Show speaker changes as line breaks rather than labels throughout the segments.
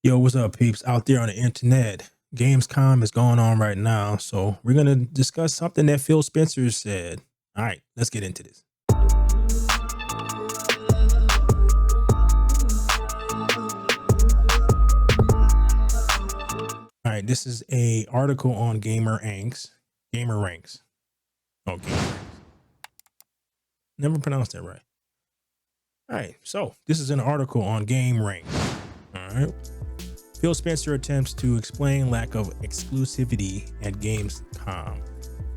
Yo, what's up, peeps out there on the internet? Gamescom is going on right now, so we're gonna discuss something that Phil Spencer said. All right, let's get into this. All right, this is a article on Gamer Ranks. Gamer Ranks. Oh, Gamer Ranks. Never pronounced that right. All right, so this is an article on Game Ranks. All right. Phil Spencer attempts to explain lack of exclusivity at Gamescom.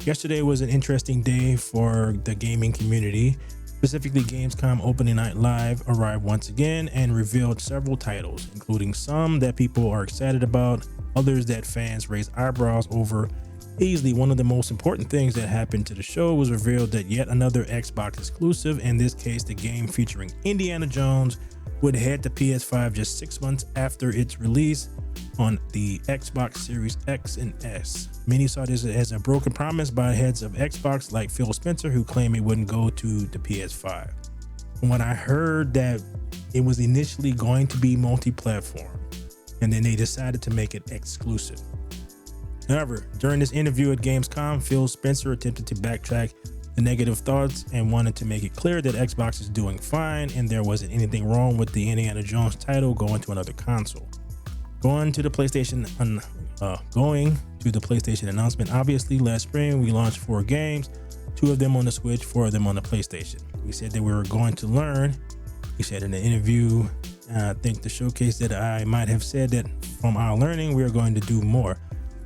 Yesterday was an interesting day for the gaming community. Specifically, Gamescom Opening Night Live arrived once again and revealed several titles, including some that people are excited about, others that fans raise eyebrows over. Easily one of the most important things that happened to the show was revealed that yet another Xbox exclusive, in this case the game featuring Indiana Jones, would head to PS5 just 6 months after its release on the Xbox Series X and S. Many saw this as a broken promise by heads of Xbox like Phil Spencer, who claimed it wouldn't go to the PS5. When I heard that it was initially going to be multi-platform, and then they decided to make it exclusive. However, during this interview at Gamescom, Phil Spencer attempted to backtrack the negative thoughts and wanted to make it clear that Xbox is doing fine and there wasn't anything wrong with the Indiana Jones title going to another console. Going to the PlayStation announcement, obviously last spring we launched 4 games, 2 of them on the Switch, 4 of them on the PlayStation. We said that we were going to learn. We said in the interview, I think the showcase that I might have said that from our learning, we are going to do more.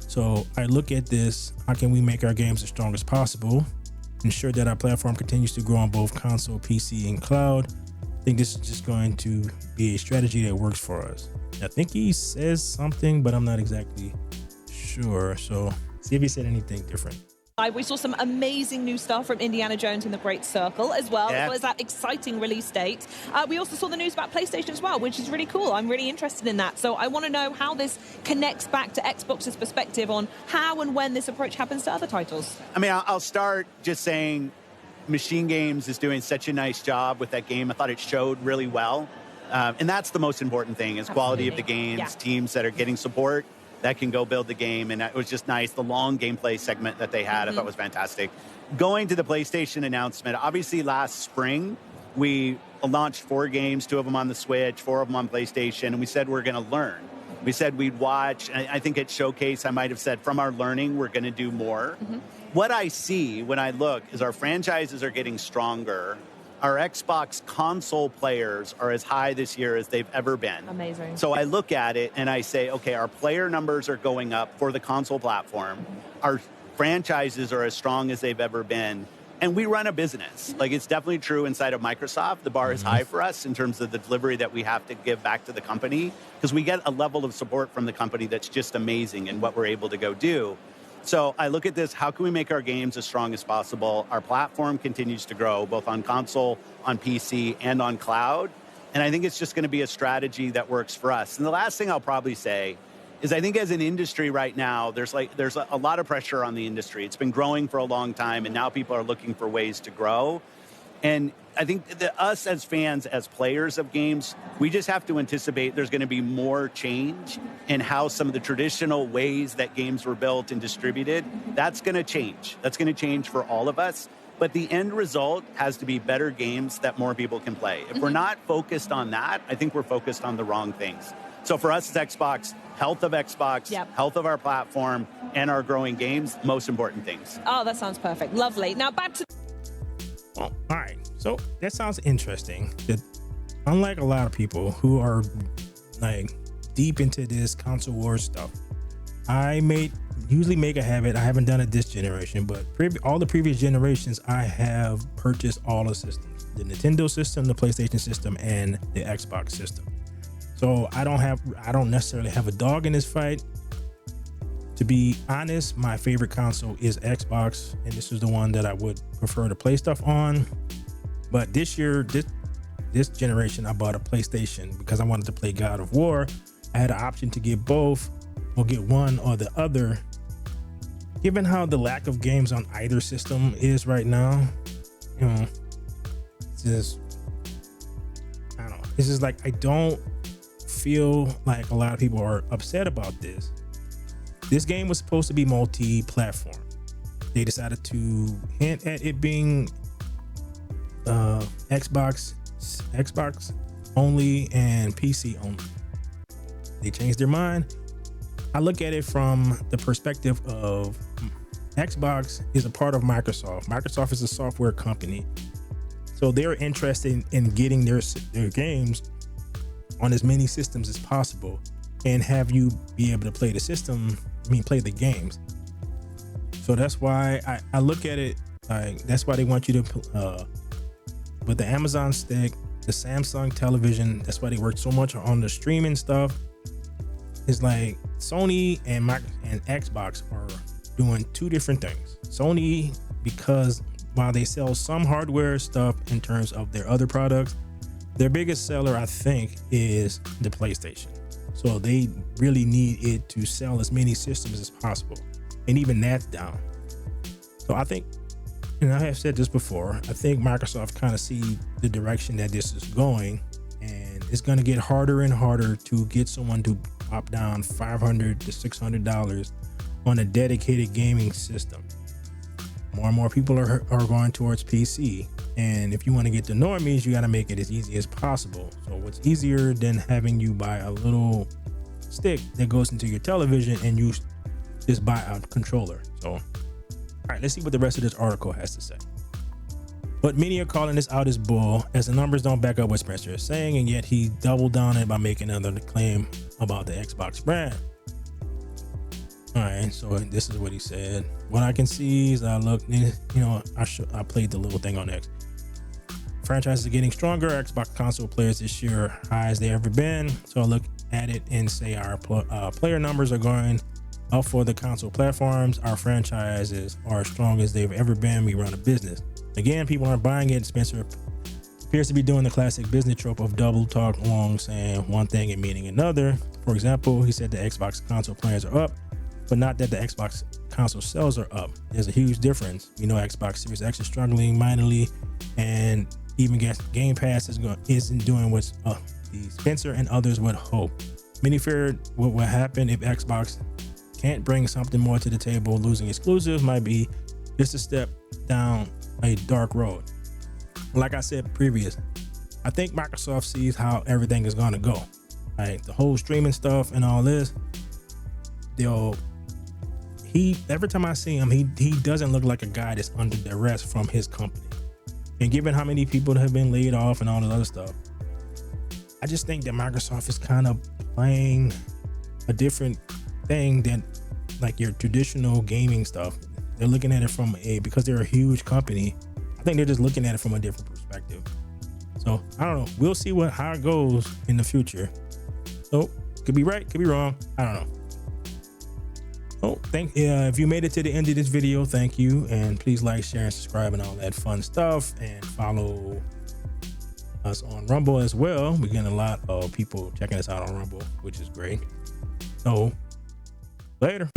So I look at this, how can we make our games as strong as possible? Ensure that our platform continues to grow on both console, PC, and cloud. I think this is just going to be a strategy that works for us. I think he says something, but I'm not exactly sure. So see if he said anything different.
We saw some amazing new stuff from Indiana Jones and the Great Circle as well as that exciting release date. We also saw the news about PlayStation as well, which is really cool. I'm really interested in that. So I want to know how this connects back to Xbox's perspective on how and when this approach happens to other titles.
I mean, I'll start just saying Machine Games is doing such a nice job with that game. I thought it showed really well. And that's the most important thing is quality of the games, teams that are getting support that can go build the game. And it was just nice. The long gameplay segment that they had, I thought was fantastic. Going to the PlayStation announcement, obviously last spring, we launched 4 games, 2 of them on the Switch, 4 of them on PlayStation, and we said we're going to learn. We said we'd watch, and I think at Showcase, I might have said from our learning, we're going to do more. What I see when I look is our franchises are getting stronger. Our Xbox console players are as high this year as they've ever been.
Amazing.
So I look at it and I say, okay, our player numbers are going up for the console platform. Our franchises are as strong as they've ever been. And we run a business. Like, it's definitely true inside of Microsoft. The bar is high for us in terms of the delivery that we have to give back to the company, because we get a level of support from the company that's just amazing in what we're able to go do. So I look at this, how can we make our games as strong as possible? Our platform continues to grow, both on console, on PC, and on cloud. And I think it's just going to be a strategy that works for us. And the last thing I'll probably say is I think as an industry right now, there's a lot of pressure on the industry. It's been growing for a long time, and now people are looking for ways to grow. And I think that us as fans, as players of games, we just have to anticipate there's going to be more change in how some of the traditional ways that games were built and distributed. That's going to change. That's going to change for all of us. But the end result has to be better games that more people can play. If we're not focused on that, I think we're focused on the wrong things. So for us as Xbox, health of Xbox, health of our platform, and our growing games, most important things.
Oh, that sounds perfect. Lovely. Now back to...
Oh, all right. So that sounds interesting. That unlike a lot of people who are like deep into this console war stuff, I usually make a habit. I haven't done it this generation, but all the previous generations, I have purchased all the systems: the Nintendo system, the PlayStation system, and the Xbox system. So I don't necessarily have a dog in this fight. To be honest, my favorite console is Xbox, and this is the one that I would prefer to play stuff on. But this year, this generation, I bought a PlayStation because I wanted to play God of War. I had an option to get both or get one or the other. Given how the lack of games on either system is right now, it's just, I don't know. It's just like, I don't feel like a lot of people are upset about this. This game was supposed to be multi-platform. They decided to hint at it being Xbox only and PC only. They changed their mind. I look at it from the perspective of Xbox is a part of Microsoft. Microsoft is a software company, so they're interested in getting their games on as many systems as possible and have you be able to play the system. Play the games. So that's why I look at it like that's why they want you to with the Amazon stick, the Samsung television. That's why they work so much on the streaming stuff. It's like Sony and Xbox are doing two different things. Sony, because while they sell some hardware stuff in terms of their other products, their biggest seller, I think, is the PlayStation. So they really need it to sell as many systems as possible. And even that's down. So I think, and I have said this before, I think Microsoft kind of see the direction that this is going, and it's going to get harder and harder to get someone to pop down $500 to $600 on a dedicated gaming system. More and more people are going towards PC. And if you want to get the normies, you got to make it as easy as possible. So what's easier than having you buy a little stick that goes into your television and you just buy a controller? So, all right, let's see what the rest of this article has to say. But many are calling this out as bull, as the numbers don't back up what Spencer is saying, and yet he doubled down on it by making another claim about the Xbox brand. All right, so this is what he said. What I can see is I played the little thing on X. Franchises are getting stronger. Xbox console players this year are high as they ever been. So I look at it and say our player numbers are going up for the console platforms. Our franchises are as strong as they've ever been. We run a business. Again, people aren't buying it. Spencer appears to be doing the classic business trope of double talk along, saying one thing and meaning another. For example, he said the Xbox console players are up, but not that the Xbox console sales are up. There's a huge difference. We know Xbox Series X is struggling minorly, and even Game Pass isn't doing what the Spencer and others would hope. Many feared what would happen if Xbox can't bring something more to the table. Losing exclusives might be just a step down a dark road. Like I said previous, I think Microsoft sees how everything is going to go. Like the whole streaming stuff and all this, every time I see him, he doesn't look like a guy that's under duress from his company. And given how many people have been laid off and all that other stuff, I just think that Microsoft is kind of playing a different thing than like your traditional gaming stuff. They're looking at it because they're a huge company. I think they're just looking at it from a different perspective. So I don't know. We'll see how it goes in the future. So could be right, could be wrong. I don't know. Oh, if you made it to the end of this video, thank you. And please like, share, and subscribe and all that fun stuff. And follow us on Rumble as well. We're getting a lot of people checking us out on Rumble, which is great. So later.